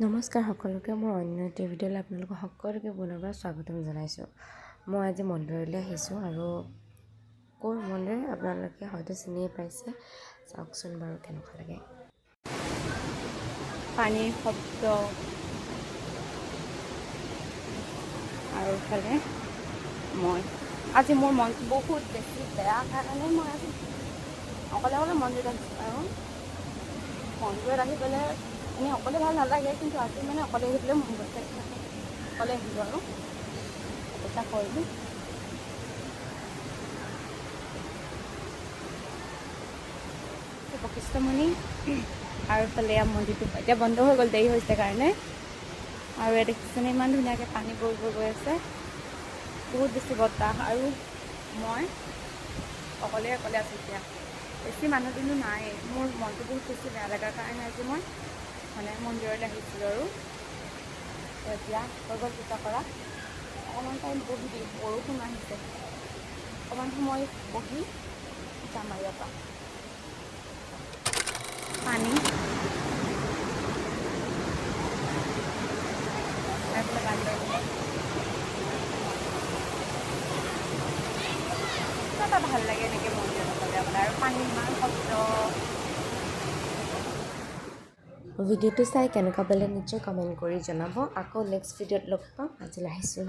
নমস্কাৰ সকলোকে মোৰ অন্য এটা ভিডিঅ'লৈ আপোনালোকক সকলোকে পুনৰবাৰ স্বাগতম জনাইছোঁ। মই আজি মন্দিৰলৈ আহিছোঁ আৰু ক'ৰ মন্দিৰ আপোনালোকে হয়তো চিনিয়ে পাইছে। চাওকচোন বাৰু কেনেকুৱা লাগে। পানীৰ শব্দ আৰু ইফালে আজি মোৰ মনটো বহুত বেছি বেয়া কাৰণে মই আজি অকলে মন্দিৰত আহিছোঁ আৰু মন্দিৰত আহি পেলাই এনেই অকলে ভাল নালাগে, কিন্তু আজি মানে অকলে আহি পেলাই মন গৈছে। অকলে আহিলোঁ আৰু অপেক্ষা কৰিলোঁ। বশিষ্ঠমণি আৰু ইফালে মন্দিৰটো এতিয়া বন্ধ হৈ গ'ল, দেৰি হৈছে কাৰণে। আৰু ইয়াত দেখিছেনে ইমান ধুনীয়াকৈ পানী বৈ গৈ আছে, বহুত বেছি বতাহ। আৰু মই অকলে আছোঁ এতিয়া, বেছি মানুহ দুনুহ নাই। মোৰ মনটো বহুত বেছি বেয়া লগাৰ কাৰণে আজি মই মন্দিৰলৈ আহিছিলোঁ আৰু এতিয়া হৈ গ'ল পূজা কৰা। অকণমান টাইম বহি দিম, বৰষুণ আহিছে, অকণমান সময় বহি যাম আৰু ইয়াৰ পৰা। পানী ভাল লাগে এনেকৈ মন্দিৰত গ'লে আপোনাৰ, আৰু পানী ইমান শব্দ। ভিডিঅ'টো চাই কেনেকুৱা পালে নিশ্চয় কমেণ্ট কৰি জনাব। আকৌ নেক্সট ভিডিঅ'ত লগ পাম। আজিলৈ আহিছোঁ